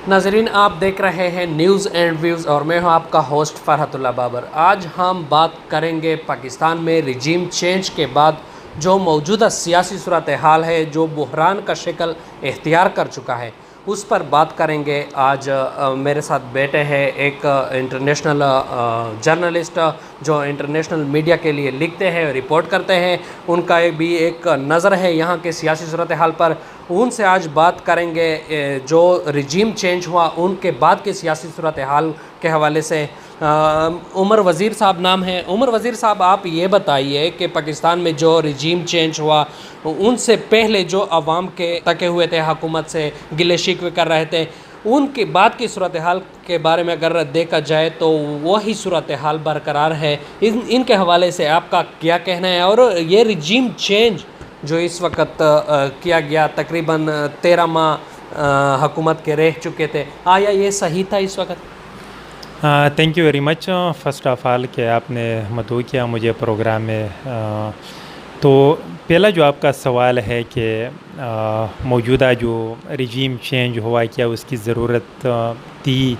ناظرین، آپ دیکھ رہے ہیں نیوز اینڈ ویوز اور میں ہوں آپ کا ہوسٹ فرحت اللہ بابر۔ آج ہم بات کریں گے پاکستان میں رجیم چینج کے بعد جو موجودہ سیاسی صورتحال ہے، جو بحران کا شکل اختیار کر چکا ہے، اس پر بات کریں گے۔ آج میرے ساتھ بیٹھے ہیں ایک انٹرنیشنل جرنلسٹ جو انٹرنیشنل میڈیا کے لیے لکھتے ہیں، رپورٹ کرتے ہیں۔ ان کا بھی ایک نظر ہے یہاں کے سیاسی صورتحال پر۔ ان سے آج بات کریں گے جو رجیم چینج ہوا ان کے بعد کے سیاسی صورتحال کے حوالے سے۔ عمر وزیر صاحب نام ہے۔ عمر وزیر صاحب، آپ یہ بتائیے کہ پاکستان میں جو رجیم چینج ہوا ان سے پہلے جو عوام کے تکے ہوئے تھے، حکومت سے گلے شکوے کر رہے تھے، ان کے بعد کی صورتحال کے بارے میں اگر دیکھا جائے تو وہی صورتحال برقرار ہے۔ ان کے حوالے سے آپ کا کیا کہنا ہے؟ اور یہ رجیم چینج جو اس وقت کیا گیا، تقریباً 13 ماہ حکومت کے رہ چکے تھے، آیا یہ صحیح تھا اس وقت؟ Thank you very much first of all کہ آپ نے مدعو کیا مجھے پروگرام میں۔ تو پہلا جو آپ کا سوال ہے کہ موجودہ جو رجیم چینج ہوا کیا اس کی ضرورت تھی؟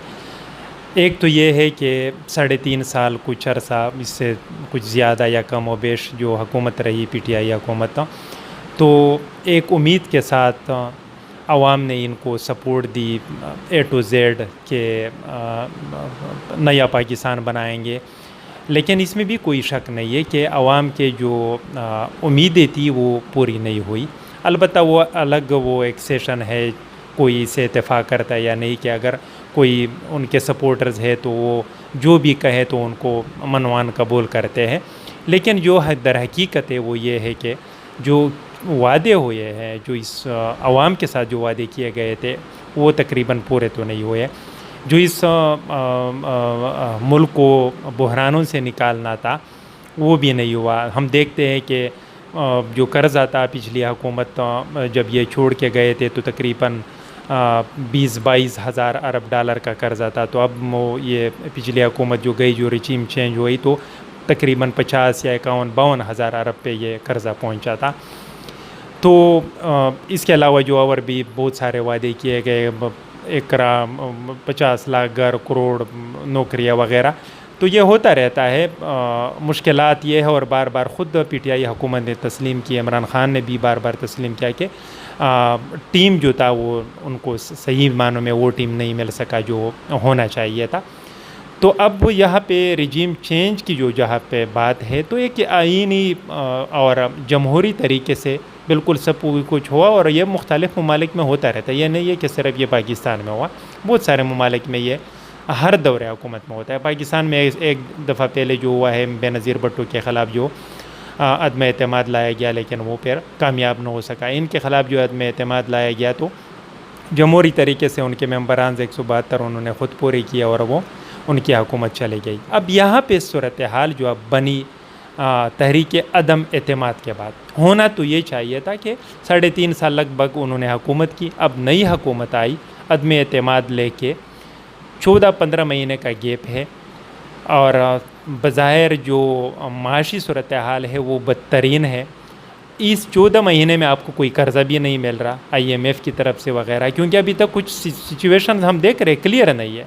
ایک تو یہ ہے کہ 3.5 سال کچھ عرصہ، اس سے کچھ زیادہ یا کم و بیش جو حکومت رہی پی ٹی آئی حکومت، تو ایک امید کے ساتھ عوام نے ان کو support the A to Z کہ نیا پاکستان بنائیں گے۔ لیکن اس میں بھی کوئی شک نہیں ہے کہ عوام کے جو امیدیں تھی وہ پوری نہیں ہوئی۔ البتہ وہ الگ وہ ایک سیشن ہے، کوئی اسے اتفاق کرتا ہے یا نہیں، کہ اگر کوئی ان کے سپورٹرز ہے تو وہ جو بھی کہے تو ان کو منوان قبول کرتے ہیں۔ لیکن جو در حقیقت ہے وہ یہ ہے کہ جو وعدے ہوئے ہیں، جو اس عوام کے ساتھ جو وعدے کیے گئے تھے، وہ تقریباً پورے تو نہیں ہوئے۔ جو اس ملک کو بحرانوں سے نکالنا تھا وہ بھی نہیں ہوا۔ ہم دیکھتے ہیں کہ جو قرضہ تھا پچھلی حکومت جب یہ چھوڑ کے گئے تھے تو تقریباً 20-22 ہزار ارب ڈالر کا قرضہ تھا، تو اب وہ یہ پچھلی حکومت جو گئی، جو رجیم چینج ہوئی، تو تقریباً 50 یا 51-52 ہزار ارب پہ یہ قرضہ پہنچا تھا۔ تو اس کے علاوہ جو اور بھی بہت سارے وعدے کیے گئے، 50 لاکھ گھر، کروڑ نوکریاں وغیرہ، تو یہ ہوتا رہتا ہے۔ مشکلات یہ ہے، اور بار بار خود پی ٹی آئی حکومت نے تسلیم کی، عمران خان نے بھی بار بار تسلیم کیا کہ ٹیم جو تھا وہ ان کو صحیح معنوں میں وہ ٹیم نہیں مل سکا جو ہونا چاہیے تھا۔ تو اب یہاں پہ رجیم چینج کی جو جہاں پہ بات ہے، تو ایک آئینی اور جمہوری طریقے سے بالکل سب کچھ ہوا، اور یہ مختلف ممالک میں ہوتا رہتا ہے۔ یہ نہیں ہے کہ صرف یہ پاکستان میں ہوا، بہت سارے ممالک میں یہ ہر دور حکومت میں ہوتا ہے۔ پاکستان میں ایک دفعہ پہلے جو ہوا ہے بے نظیر بھٹو کے خلاف جو عدم اعتماد لایا گیا، لیکن وہ پھر کامیاب نہ ہو سکا۔ ان کے خلاف جو عدم اعتماد لایا گیا تو جمہوری طریقے سے ان کے ممبران 172 انہوں نے خود پوری کیا اور وہ ان کی حکومت چلی گئی۔ اب یہاں پہ صورتحال جو اب بنی تحریک عدم اعتماد کے بعد، ہونا تو یہ چاہیے تھا کہ 3.5 سال لگ بھگ انہوں نے حکومت کی، اب نئی حکومت آئی عدم اعتماد لے کے، 14-15 مہینے کا گیپ ہے، اور بظاہر جو معاشی صورتحال ہے وہ بدترین ہے۔ اس 14 مہینے میں آپ کو کوئی قرضہ بھی نہیں مل رہا IMF کی طرف سے وغیرہ، کیونکہ ابھی تک کچھ سچویشن ہم دیکھ رہے کلیئر نہیں ہے۔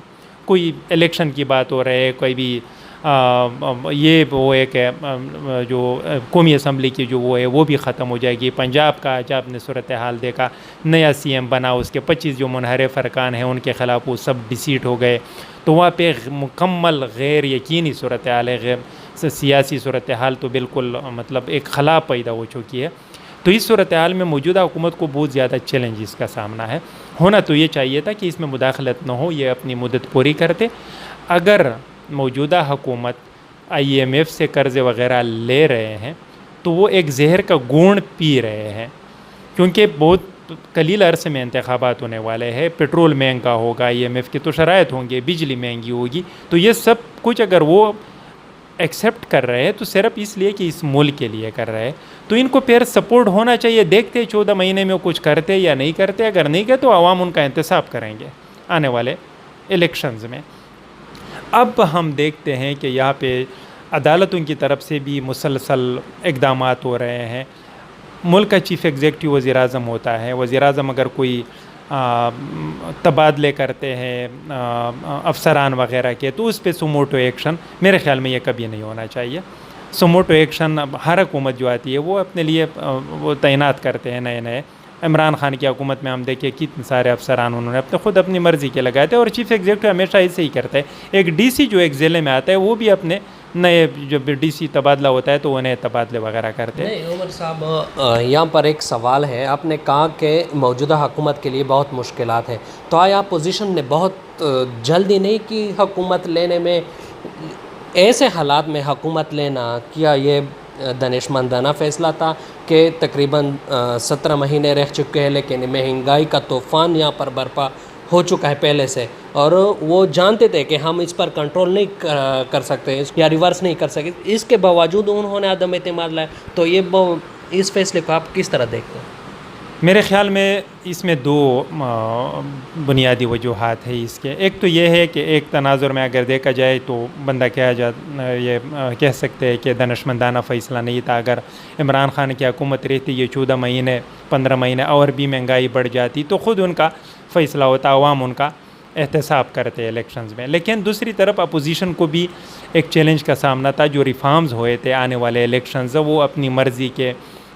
کوئی الیکشن کی بات ہو رہے ہے، کوئی بھی یہ وہ ایک جو قومی اسمبلی کی جو وہ ہے وہ بھی ختم ہو جائے گی۔ پنجاب کا جب آپ نے صورتحال دیکھا، نیا CM بنا، اس کے 25 جو منحرف ارکان ہیں ان کے خلاف وہ سب ڈیسیٹ ہو گئے، تو وہاں پہ مکمل غیر یقینی صورتحال ہے، غیر سیاسی صورتحال، تو بالکل مطلب ایک خلا پیدا ہو چکی ہے۔ تو اس صورتحال میں موجودہ حکومت کو بہت زیادہ چیلنجز کا سامنا ہے۔ ہونا تو یہ چاہیے تھا کہ اس میں مداخلت نہ ہو، یہ اپنی مدت پوری کرتے۔ اگر موجودہ حکومت IMF سے قرضے وغیرہ لے رہے ہیں تو وہ ایک زہر کا گھونٹ پی رہے ہیں، کیونکہ بہت قلیل عرصے میں انتخابات ہونے والے ہیں، پیٹرول مہنگا ہوگا، IMF کی تو شرائط ہوں گے، بجلی مہنگی ہوگی، تو یہ سب کچھ اگر وہ ایکسیپٹ کر رہے ہیں تو صرف اس لیے کہ اس ملک کے لیے کر رہے ہیں، تو ان کو پھر سپورٹ ہونا چاہیے۔ دیکھتے 14 مہینے میں وہ کچھ کرتے یا نہیں کرتے، اگر نہیں کرتے تو عوام ان کا انتصاب کریں گے آنے والے الیکشنز میں۔ اب ہم دیکھتے ہیں کہ یہاں پہ عدالتوں کی طرف سے بھی مسلسل اقدامات ہو رہے ہیں۔ ملک کا چیف ایگزیکٹو وزیر اعظم ہوتا ہے، وزیر اعظم اگر کوئی تبادلے کرتے ہیں افسران وغیرہ کے، تو اس پہ سموٹو ایکشن میرے خیال میں یہ کبھی نہیں ہونا چاہیے. سموٹو ایکشن ہر حکومت جو آتی ہے وہ اپنے لیے وہ تعینات کرتے ہیں نئے نئے. عمران خان کی حکومت میں ہم دیکھیں کتنے سارے افسران انہوں نے خود اپنی مرضی کے لگائے تھے، اور چیف ایگزیکٹو ہمیشہ ایسے ہی کرتا ہے. ایک ڈی سی جو ایک ضلع میں آتا ہے وہ بھی اپنے نئے جب ڈی سی تبادلہ ہوتا ہے تو وہ نئے تبادلے وغیرہ کرتے ہیں. نہیں عمر صاحب، یہاں پر ایک سوال ہے. آپ نے کہا کہ موجودہ حکومت کے لیے بہت مشکلات ہیں، تو آیا اپوزیشن نے بہت جلدی نہیں کی حکومت لینے میں؟ ایسے حالات میں حکومت لینا کیا یہ دانشمندانہ فیصلہ تھا کہ تقریباً 17 مہینے رہ چکے ہیں لیکن مہنگائی کا طوفان یہاں پر برپا ہو چکا ہے پہلے سے، اور وہ جانتے تھے کہ ہم اس پر کنٹرول نہیں کر سکتے یا ریورس نہیں کر سکتے، اس کے باوجود انہوں نے عدم اعتماد لایا. تو یہ اس فیصلے کو آپ کس طرح دیکھتے ہیں؟ میرے خیال میں اس میں دو بنیادی وجوہات ہیں اس کے. ایک تو یہ ہے کہ ایک تناظر میں اگر دیکھا جائے تو بندہ یہ کہہ سکتے ہیں کہ دانشمندانہ فیصلہ نہیں تھا. اگر عمران خان کی حکومت رہتی، یہ 14 مہینے 15 مہینے اور بھی مہنگائی بڑھ جاتی تو خود ان کا فیصلہ ہوتا، عوام ان کا احتساب کرتے الیکشنز میں. لیکن دوسری طرف اپوزیشن کو بھی ایک چیلنج کا سامنا تھا. جو ریفارمز ہوئے تھے آنے والے الیکشنز، وہ اپنی مرضی کے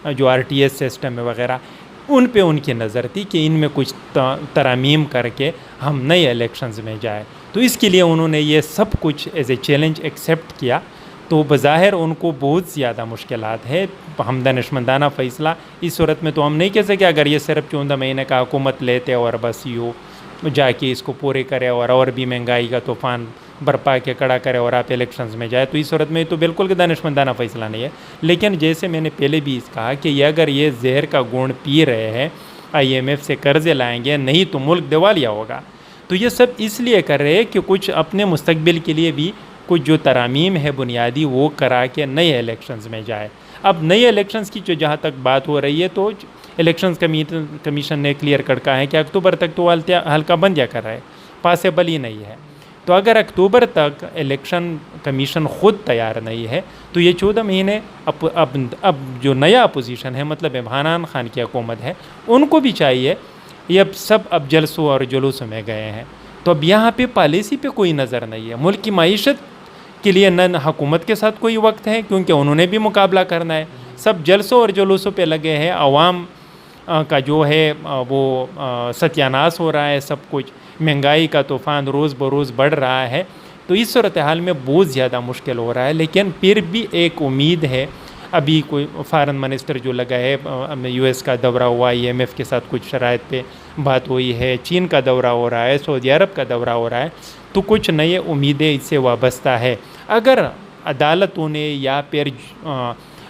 جو RTS سسٹم وغیرہ ان پہ ان کی نظر تھی کہ ان میں کچھ ترامیم کر کے ہم نئے الیکشنز میں جائیں. تو اس کے لیے انہوں نے یہ سب کچھ ایز اے چیلنج ایکسیپٹ کیا. تو بظاہر ان کو بہت زیادہ مشکلات ہے. ہم دانشمندانہ فیصلہ اس صورت میں تو ہم نہیں کہہ سکے اگر یہ صرف 14 مہینے کا حکومت لیتے اور بس یوں جا کے اس کو پورے کرے اور بھی مہنگائی کا طوفان برپا کے کڑا کرے اور آپ الیکشنز میں جائے، تو اس صورت میں تو بالکل کہ دانشمندانہ فیصلہ نہیں ہے. لیکن جیسے میں نے پہلے بھی کہا کہ یہ اگر یہ زہر کا گھونٹ پی رہے ہیں، IMF سے قرضے لائیں گے نہیں تو ملک دیوالیہ ہوگا، تو یہ سب اس لیے کر رہے ہیں کہ کچھ اپنے مستقبل کے لیے بھی کچھ جو ترامیم ہے بنیادی وہ کرا کے نئے الیکشنز میں جائے. اب نئے الیکشنز کی جو جہاں تک بات ہو رہی ہے تو الیکشنز کمیشن نے کلیئر کٹ کہا ہے کہ اکتوبر تک تو حلقہ بند یا کر رہا ہے، پاسبل ہی نہیں ہے. تو اگر اکتوبر تک الیکشن کمیشن خود تیار نہیں ہے تو یہ 14 مہینے اب جو نیا اپوزیشن ہے، مطلب عمران خان کی حکومت ہے، ان کو بھی چاہیے. یہ اب سب جلسوں اور جلوسوں میں گئے ہیں، تو اب یہاں پہ پالیسی پہ کوئی نظر نہیں ہے. ملک کی معیشت کے لیے نہ حکومت کے ساتھ کوئی وقت ہے کیونکہ انہوں نے بھی مقابلہ کرنا ہے. سب جلسوں اور جلوسوں پہ لگے ہیں. عوام کا جو ہے وہ ستیاناش ہو رہا ہے. سب کچھ مہنگائی کا طوفان روز بروز بڑھ رہا ہے. تو اس صورتحال میں بہت زیادہ مشکل ہو رہا ہے. لیکن پھر بھی ایک امید ہے. ابھی کوئی فارن منسٹر جو لگا ہے، US کا دورہ ہوا، IMF کے ساتھ کچھ شرائط پہ بات ہوئی ہے، چین کا دورہ ہو رہا ہے، سعودی عرب کا دورہ ہو رہا ہے، تو کچھ نئے امیدیں اس سے وابستہ ہے. اگر عدالتوں نے یا پھر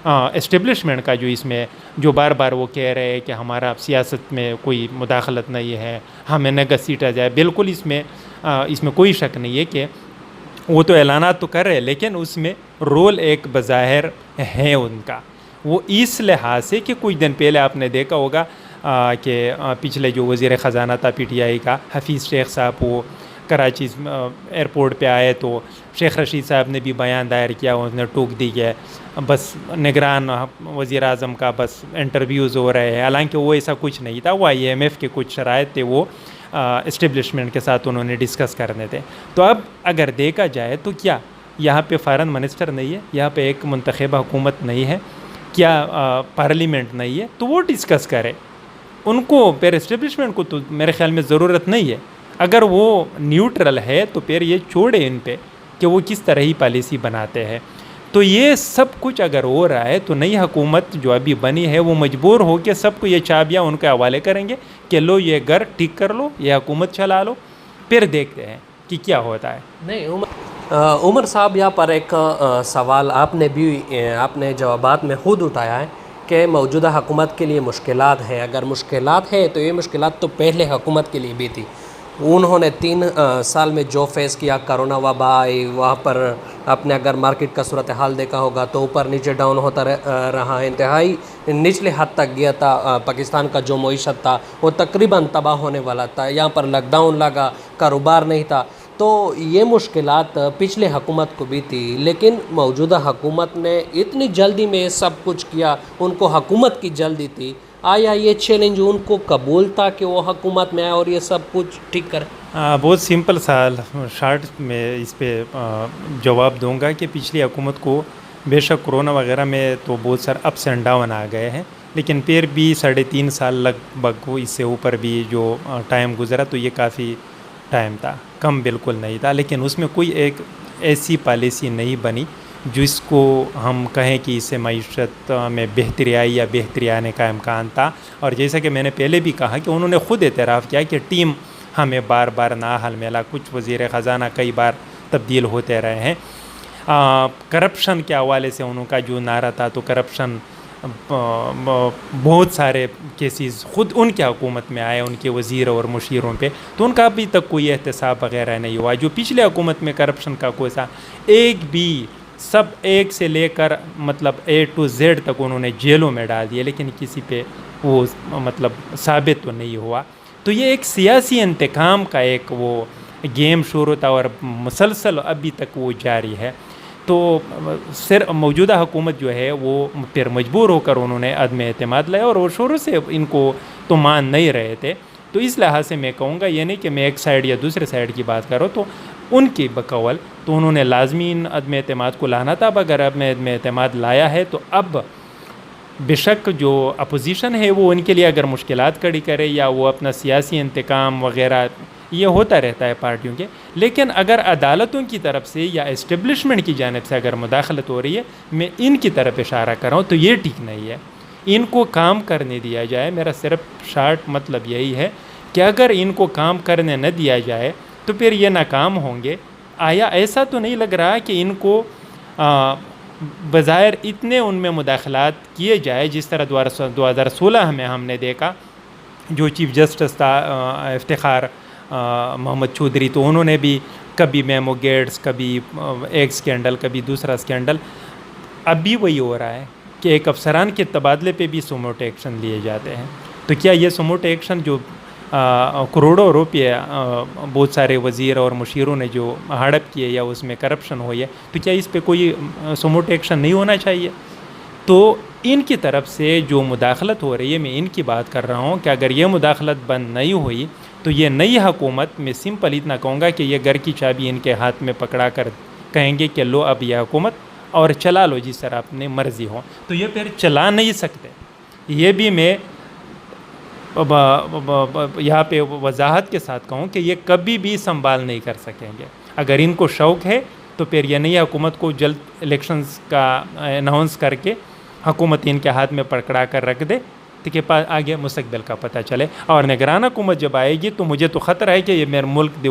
اسٹیبلشمنٹ کا جو اس میں جو بار بار وہ کہہ رہے ہیں کہ ہمارا سیاست میں کوئی مداخلت نہیں ہے، ہمیں نہ گھسیٹا جائے، بالکل اس میں کوئی شک نہیں ہے کہ وہ تو اعلانات تو کر رہے ہیں لیکن اس میں رول ایک بظاہر ہے ان کا. وہ اس لحاظ سے کہ کچھ دن پہلے آپ نے دیکھا ہوگا کہ پچھلے جو وزیر خزانہ تھا PTI کا حفیظ شیخ صاحب، وہ کراچی ایئرپورٹ پہ آئے تو شیخ رشید صاحب نے بھی بیان دائر کیا، انہوں نے ٹوک دی کہ بس نگران وزیر اعظم کا بس انٹرویوز ہو رہے ہیں. حالانکہ وہ ایسا کچھ نہیں تھا، وہ IMF کے کچھ شرائط تھے وہ اسٹیبلشمنٹ کے ساتھ انہوں نے ڈسکس کرنے تھے. تو اب اگر دیکھا جائے تو کیا یہاں پہ فارن منسٹر نہیں ہے، یہاں پہ ایک منتخبہ حکومت نہیں ہے، کیا پارلیمنٹ نہیں ہے، تو وہ ڈسکس کرے. ان کو پھر اسٹیبلشمنٹ کو تو میرے خیال میں ضرورت نہیں ہے. اگر وہ نیوٹرل ہے تو پھر یہ چھوڑے ان پہ کہ وہ کس طرح ہی پالیسی بناتے ہیں. تو یہ سب کچھ اگر ہو رہا ہے تو نئی حکومت جو ابھی بنی ہے وہ مجبور ہو کے سب کو یہ چابیاں ان کے حوالے کریں گے کہ لو یہ گھر ٹھیک کر لو، یہ حکومت چلا لو، پھر دیکھتے ہیں کہ کیا ہوتا ہے. نہیں عمر صاحب، یہاں پر ایک سوال آپ نے جوابات میں خود اٹھایا ہے کہ موجودہ حکومت کے لیے مشکلات ہے. اگر مشکلات ہے تو یہ مشکلات تو پہلے حکومت کے لیے بھی تھی. انہوں نے 3 سال میں جو فیس کیا، کرونا وبا آئی، وہاں پر آپ نے اگر مارکیٹ کا صورتحال دیکھا ہوگا تو اوپر نیچے ڈاؤن ہوتا رہا، انتہائی نچلے حد تک گیا تھا. پاکستان کا جو معیشت تھا وہ تقریباً تباہ ہونے والا تھا. یہاں پر لاک ڈاؤن لگا، کاروبار نہیں تھا. تو یہ مشکلات پچھلے حکومت کو بھی تھی، لیکن موجودہ حکومت نے اتنی جلدی میں سب کچھ کیا. ان کو حکومت کی جلدی تھی، آیا یہ چیلنج ان کو قبول تھا کہ وہ حکومت میں آئے اور یہ سب کچھ ٹھیک کرے؟ بہت سمپل سوال شارٹ میں اس پہ جواب دوں گا کہ پچھلی حکومت کو بے شک کرونا وغیرہ میں تو بہت سارے اپس اینڈ ڈاؤن آ گئے ہیں، لیکن پھر بھی 3.5 سال لگ بھگ اس سے اوپر بھی جو ٹائم گزرا تو یہ کافی ٹائم تھا، کم بالکل نہیں تھا، لیکن اس میں کوئی ایک ایسی پالیسی نہیں بنی جس کو ہم کہیں کہ اس سے معیشت میں بہتری آئی یا بہتری آنے کا امکان تھا۔ اور جیسا کہ میں نے پہلے بھی کہا کہ انہوں نے خود اعتراف کیا کہ ٹیم ہمیں بار بار نااہل ملا، کچھ وزیر خزانہ کئی بار تبدیل ہوتے رہے ہیں۔ کرپشن کے حوالے سے انہوں کا جو نعرہ تھا تو کرپشن بہت سارے کیسز خود ان کے حکومت میں آئے، ان کے وزیر اور مشیروں پہ، تو ان کا ابھی تک کوئی احتساب وغیرہ نہیں ہوا۔ جو پچھلے حکومت میں کرپشن کا کوئی سا ایک بھی سب ایک سے لے کر مطلب A to Z تک انہوں نے جیلوں میں ڈال دیے، لیکن کسی پہ وہ مطلب ثابت تو نہیں ہوا۔ تو یہ ایک سیاسی انتقام کا ایک وہ گیم شروع تھا اور مسلسل ابھی تک وہ جاری ہے۔ تو صرف موجودہ حکومت جو ہے وہ پھر مجبور ہو کر انہوں نے عدم اعتماد لایا، اور وہ شروع سے ان کو تو مان نہیں رہے تھے۔ تو اس لحاظ سے میں کہوں گا یہ نہیں کہ میں ایک سائڈ یا دوسرے سائڈ کی بات کروں، تو ان کی بقول تو انہوں نے لازمی ان عدم اعتماد کو لانا تھا۔ اب اگر عدم اعتماد لایا ہے تو اب بے شک جو اپوزیشن ہے وہ ان کے لیے اگر مشکلات کھڑی کرے یا وہ اپنا سیاسی انتقام وغیرہ یہ ہوتا رہتا ہے پارٹیوں کے، لیکن اگر عدالتوں کی طرف سے یا اسٹیبلشمنٹ کی جانب سے اگر مداخلت ہو رہی ہے، میں ان کی طرف اشارہ کر رہا ہوں، تو یہ ٹھیک نہیں ہے۔ ان کو کام کرنے دیا جائے، میرا صرف شارٹ مطلب یہی ہے کہ اگر ان کو کام کرنے نہ دیا جائے تو پھر یہ ناکام ہوں گے۔ آیا ایسا تو نہیں لگ رہا کہ ان کو بظاہر اتنے ان میں مداخلات کیے جائے جس طرح 2016 میں ہم نے دیکھا، جو چیف جسٹس تھا افتخار محمد چودھری، تو انہوں نے بھی کبھی میمو گیٹس، کبھی ایک اسکینڈل، کبھی دوسرا اسکینڈل۔ اب بھی وہی ہو رہا ہے کہ ایک افسران کے تبادلے پہ بھی سوموٹو ایکشن لیے جاتے ہیں۔ تو کیا یہ سوموٹو ایکشن جو کروڑوں روپے بہت سارے وزیر اور مشیروں نے جو ہڑپ کیے یا اس میں کرپشن ہوئی ہے، تو کیا اس پہ کوئی سوموٹو ایکشن نہیں ہونا چاہیے؟ تو ان کی طرف سے جو مداخلت ہو رہی ہے، میں ان کی بات کر رہا ہوں کہ اگر یہ مداخلت بند نہیں ہوئی تو یہ نئی حکومت میں سمپل اتنا کہوں گا کہ یہ گھر کی چابی ان کے ہاتھ میں پکڑا کر کہیں گے کہ لو اب یہ حکومت اور چلا لو جس طرح اپنے مرضی ہو، تو یہ پھر چلا نہیں سکتے۔ یہ بھی میں یہاں پہ وضاحت کے ساتھ کہوں کہ یہ کبھی بھی سنبھال نہیں کر سکیں گے۔ اگر ان کو شوق ہے تو پھر یہ نئی حکومت کو جلد الیکشنز کا اناؤنس کر کے حکومت ان کے ہاتھ میں پکڑا کر رکھ دے کہ آگے مستقبل کا پتہ چلے۔ اور نگران حکومت جب آئے گی تو مجھے تو خطرہ ہے کہ یہ میرا ملک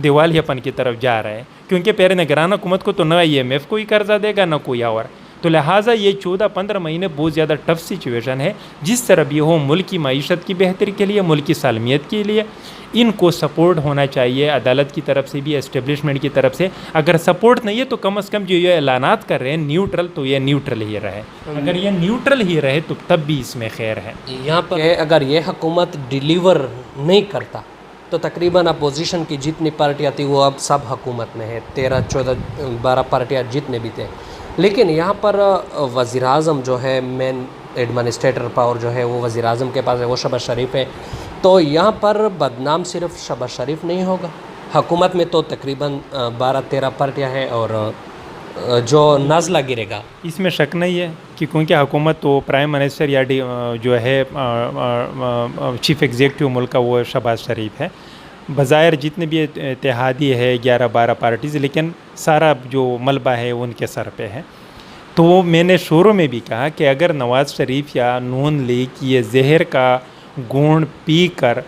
دیوالیہ پن کی طرف جا رہا ہے، کیونکہ پہلے نگران حکومت کو تو نہ IMF کوئی قرضہ دے گا نہ کوئی اور، تو لہٰذا یہ 14-15 مہینے بہت زیادہ ٹف سچویشن ہے۔ جس طرح بھی ہو ملک کی معیشت کی بہتری کے لیے، ملک کی سالمیت کے لیے ان کو سپورٹ ہونا چاہیے، عدالت کی طرف سے بھی، اسٹیبلشمنٹ کی طرف سے۔ اگر سپورٹ نہیں ہے تو کم از کم جو یہ اعلانات کر رہے ہیں نیوٹرل، تو یہ نیوٹرل ہی رہے۔ اگر یہ نیوٹرل ہی رہے تو تب بھی اس میں خیر ہے۔ یہاں پر اگر یہ حکومت ڈیلیور نہیں کرتا تو تقریباً اپوزیشن کی جتنی پارٹیاں تھیں وہ اب سب حکومت میں ہے، 13, 14, 12 پارٹیاں جتنے بھی تھے۔ لیکن یہاں پر وزیر اعظم جو ہے، مین ایڈمنسٹریٹر پاور جو ہے وہ وزیر اعظم کے پاس ہے، وہ شہباز شریف ہے۔ تو یہاں پر بدنام صرف شہباز شریف نہیں ہوگا، حکومت میں تو تقریباً 12-13 پارٹیاں ہیں اور جو نازلہ گرے گا اس میں شک نہیں ہے کہ کیونکہ حکومت تو پرائم منسٹر یا جو ہے چیف ایگزیکٹو ملک کا وہ شہباز شریف ہے۔ بظاہر جتنے بھی اتحادی ہے 11-12 پارٹیز، لیکن سارا جو ملبہ ہے ان کے سر پہ ہے۔ تو میں نے شروع میں بھی کہا کہ اگر نواز شریف یا نون لیگ یہ زہر کا گھونٹ پی کر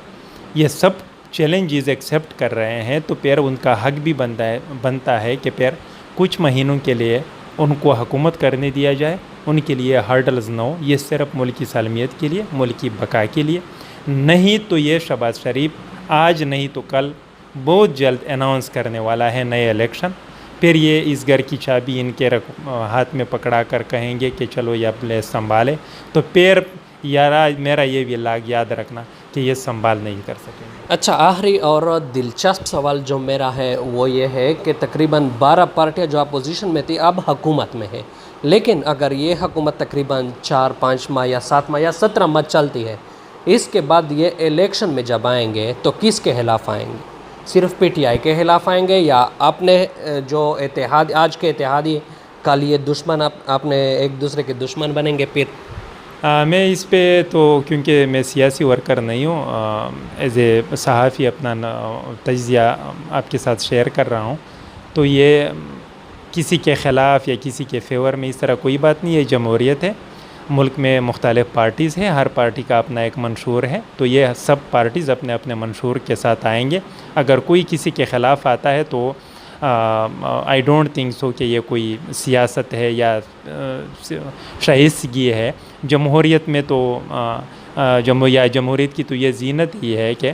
یہ سب چیلنجز ایکسیپٹ کر رہے ہیں تو پھر ان کا حق بھی بنتا ہے کہ پھر کچھ مہینوں کے لیے ان کو حکومت کرنے دیا جائے، ان کے لیے ہرڈلز نہ ہو۔ یہ صرف ملک کی سالمیت کے لیے، ملک کی بقا کے لیے، نہیں تو یہ شہباز شریف آج نہیں تو کل بہت جلد اناؤنس کرنے والا ہے نئے الیکشن۔ پھر یہ اس گھر کی چابی ان کے ہاتھ میں پکڑا کر کہیں گے کہ چلو یہ پلیس سنبھالے، تو پھر میرا یہ بھی یاد رکھنا کہ یہ سنبھال نہیں کر سکیں گے۔ اچھا، آخری اور دلچسپ سوال جو میرا ہے وہ یہ ہے کہ تقریباً 12 پارٹیاں جو اپوزیشن میں تھی اب حکومت میں ہے، لیکن اگر یہ حکومت تقریباً 4-5 ماہ یا 7 ماہ یا 17 ماہ چلتی ہے، اس کے بعد یہ الیکشن میں جب آئیں گے تو کس کے خلاف آئیں گے؟ صرف پی ٹی آئی کے خلاف آئیں گے یا اپنے جو اتحاد آج کے اتحادی کل یہ دشمن اپنے ایک دوسرے کے دشمن بنیں گے پھر؟ میں اس پہ تو کیونکہ میں سیاسی ورکر نہیں ہوں، ایز اے صحافی اپنا تجزیہ آپ کے ساتھ شیئر کر رہا ہوں، تو یہ کسی کے خلاف یا کسی کے فیور میں اس طرح کوئی بات نہیں ہے۔ جمہوریت ہے، ملک میں مختلف پارٹیز ہیں، ہر پارٹی کا اپنا ایک منشور ہے، تو یہ سب پارٹیز اپنے اپنے منشور کے ساتھ آئیں گے۔ اگر کوئی کسی کے خلاف آتا ہے تو آئی ڈونٹ تھنک سو کہ یہ کوئی سیاست ہے یا شائستگی ہے۔ جمہوریت میں تو جمہوریت کی تو یہ زینت ہی ہے کہ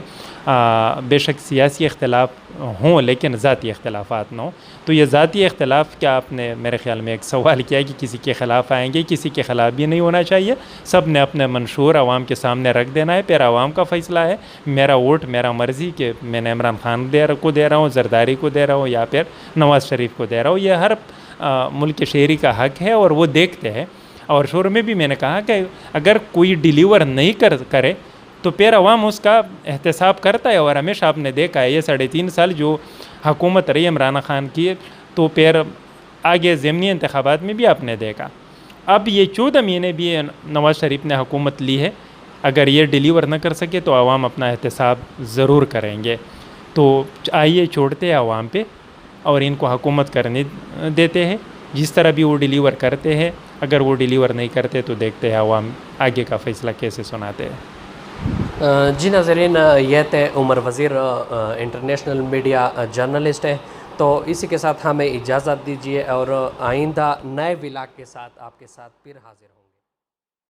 بے شک سیاسی اختلاف ہوں لیکن ذاتی اختلافات نہ ہوں۔ تو یہ ذاتی اختلاف کیا آپ نے میرے خیال میں ایک سوال کیا کہ کسی کے خلاف آئیں گے، کسی کے خلاف بھی نہیں ہونا چاہیے۔ سب نے اپنے منشور عوام کے سامنے رکھ دینا ہے، پھر عوام کا فیصلہ ہے۔ میرا ووٹ میرا مرضی کہ میں نے عمران خان کو دے رہا ہوں، زرداری کو دے رہا ہوں یا پھر نواز شریف کو دے رہا ہوں، یہ ہر ملک کے شہری کا حق ہے اور وہ دیکھتے ہیں۔ اور شروع میں بھی میں نے کہا کہ اگر کوئی ڈیلیور نہیں کرے تو پھر عوام اس کا احتساب کرتا ہے، اور ہمیشہ آپ نے دیکھا ہے یہ 3.5 سال جو حکومت رہی عمران خان کی، تو پھر آگے ضمنی انتخابات میں بھی آپ نے دیکھا۔ اب یہ 14 مہینے بھی نواز شریف نے حکومت لی ہے، اگر یہ ڈیلیور نہ کر سکے تو عوام اپنا احتساب ضرور کریں گے۔ تو آئیے چھوڑتے ہیں عوام پہ اور ان کو حکومت کرنے دیتے ہیں، جس طرح بھی وہ ڈیلیور کرتے ہیں۔ اگر وہ ڈیلیور نہیں کرتے تو دیکھتے ہیں عوام آگے کا فیصلہ کیسے سناتے ہیں۔ جی ناظرین، یہ تھے عمر وزیر، انٹرنیشنل میڈیا جرنلسٹ ہے۔ تو اسی کے ساتھ ہمیں اجازت دیجیے اور آئندہ نئے ولاگ کے ساتھ آپ کے ساتھ پھر حاضر ہوں۔